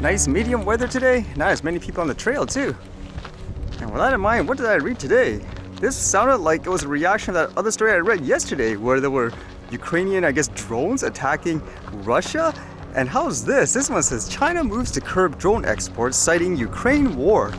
Nice medium weather today, not as many people on the trail too. And with that in mind, what did I read today? This sounded like it was a reaction to that other story I read yesterday where there were Ukrainian, drones attacking Russia. And how's this? This one says China moves to curb drone exports, citing Ukraine war.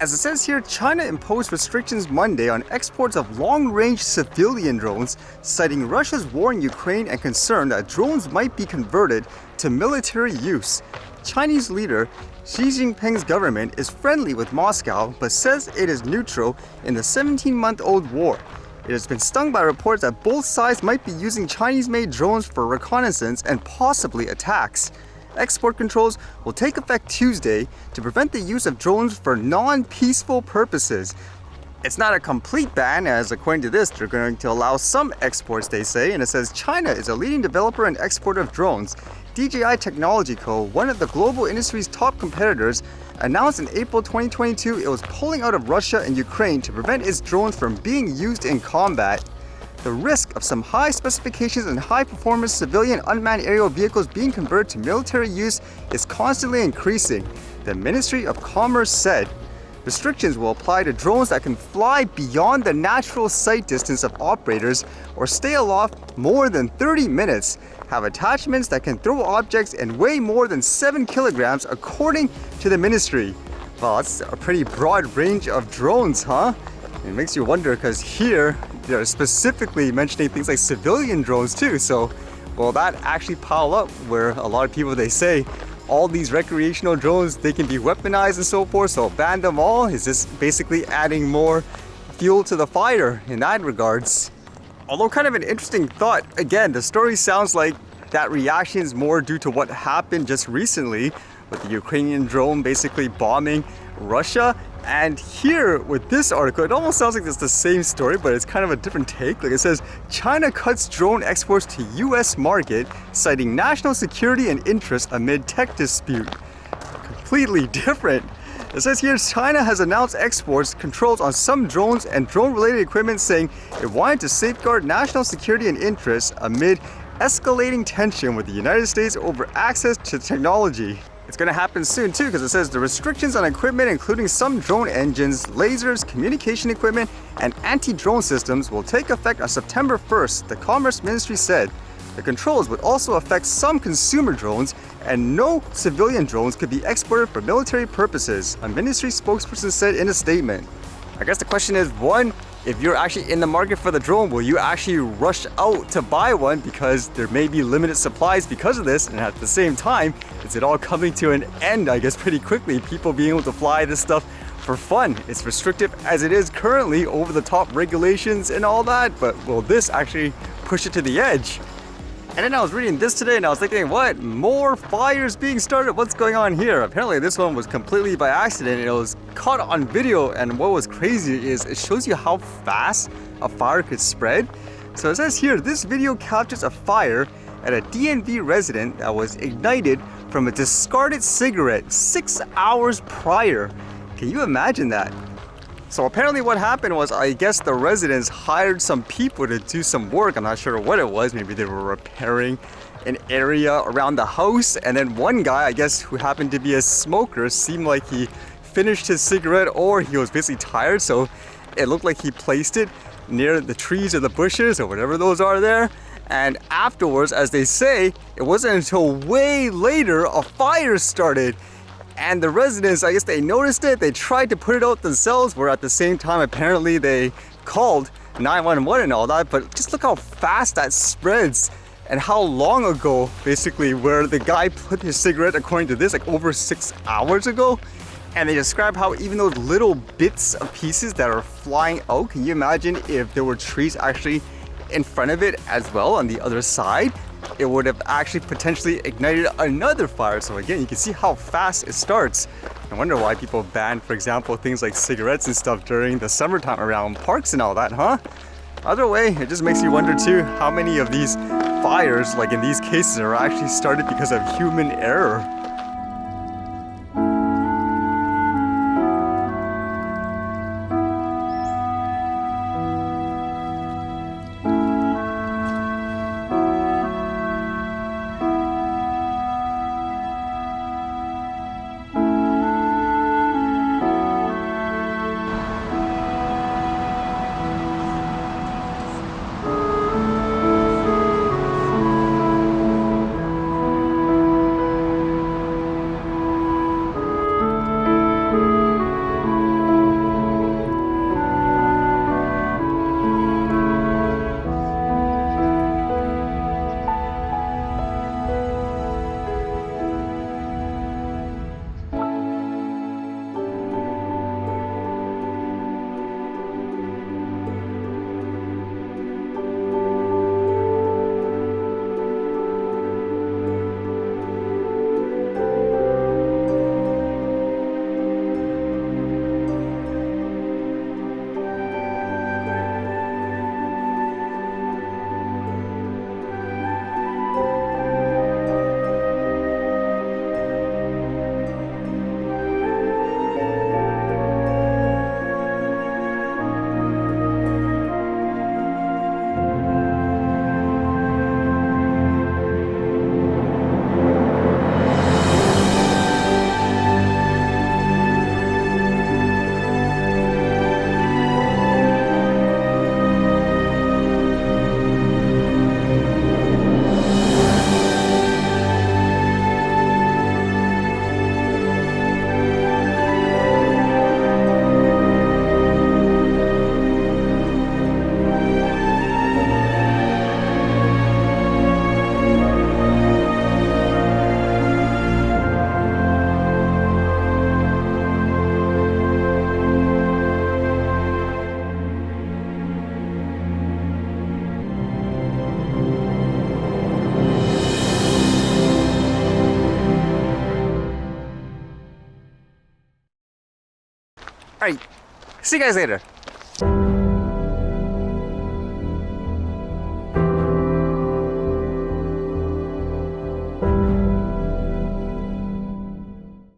As it says here, China imposed restrictions Monday on exports of long-range civilian drones, citing Russia's war in Ukraine and concern that drones might be converted to military use. Chinese leader Xi Jinping's government is friendly with Moscow, but says it is neutral in the 17-month-old war. It has been stung by reports that both sides might be using Chinese-made drones for reconnaissance and possibly attacks. Export controls will take effect Tuesday to prevent the use of drones for non-peaceful purposes. It's not a complete ban, as according to this, they're going to allow some exports, they say, and it says China is a leading developer and exporter of drones. DJI Technology Co., one of the global industry's top competitors, announced in April 2022 it was pulling out of Russia and Ukraine to prevent its drones from being used in combat. The risk of some high specifications and high performance civilian unmanned aerial vehicles being converted to military use is constantly increasing, the Ministry of Commerce said. Restrictions will apply to drones that can fly beyond the natural sight distance of operators or stay aloft more than 30 minutes, have attachments that can throw objects and weigh more than 7 kilograms according to the ministry. Well, that's a pretty broad range of drones, huh? It makes you wonder because here they're specifically mentioning things like civilian drones too. So will that actually pile up where a lot of people, they say all these recreational drones, they can be weaponized and so forth, so ban them all? Is this basically adding more fuel to the fire in that regards? Although kind of an interesting thought, again, the story sounds like that reaction is more due to what happened just recently with the Ukrainian drone basically bombing Russia. And here with this article, it almost sounds like it's the same story, but it's kind of a different take. Like it says, China cuts drone exports to US market, citing national security and interest amid tech dispute. Completely different. It says here, China has announced exports controls on some drones and drone-related equipment, saying it wanted to safeguard national security and interests amid escalating tension with the United States over access to technology. It's going to happen soon too, because it says the restrictions on equipment, including some drone engines, lasers, communication equipment, and anti-drone systems, will take effect on September 1st, the Commerce Ministry said. The controls would also affect some consumer drones, and no civilian drones could be exported for military purposes, a ministry spokesperson said in a statement. I guess the question is, one, if you're actually in the market for the drone, will you actually rush out to buy one because there may be limited supplies because of this? And at the same time, is it all coming to an end, I guess, pretty quickly? People being able to fly this stuff for fun. It's restrictive as it is currently, over the top regulations and all that, but will this actually push it to the edge? And then I was reading this today and I was thinking, what? More fires being started? What's going on here? Apparently this one was completely by accident. It was caught on video, and what was crazy is it shows you how fast a fire could spread. So it says here, this video captures a fire at a DNV resident that was ignited from a discarded cigarette 6 hours prior. Can you imagine that? So apparently what happened was, I guess the residents hired some people to do some work. I'm not sure what it was. Maybe they were repairing an area around the house. And then one guy, I guess, who happened to be a smoker, seemed like he finished his cigarette, or he was basically tired. So it looked like he placed it near the trees or the bushes or whatever those are there. And afterwards, as they say, it wasn't until way later a fire started. And the residents, I guess they noticed it, they tried to put it out themselves, where at the same time apparently they called 911 and all that, but just look how fast that spreads and how long ago, basically, where the guy put his cigarette, according to this, like over 6 hours ago. And they describe how even those little bits of pieces that are flying out, can you imagine if there were trees actually in front of it as well on the other side? It would have actually potentially ignited another fire. So again, you can see how fast it starts. I wonder why people ban, for example, things like cigarettes and stuff during the summertime around parks and all that, huh? Either way, it just makes you wonder too, how many of these fires, like in these cases, are actually started because of human error. All right, see you guys later.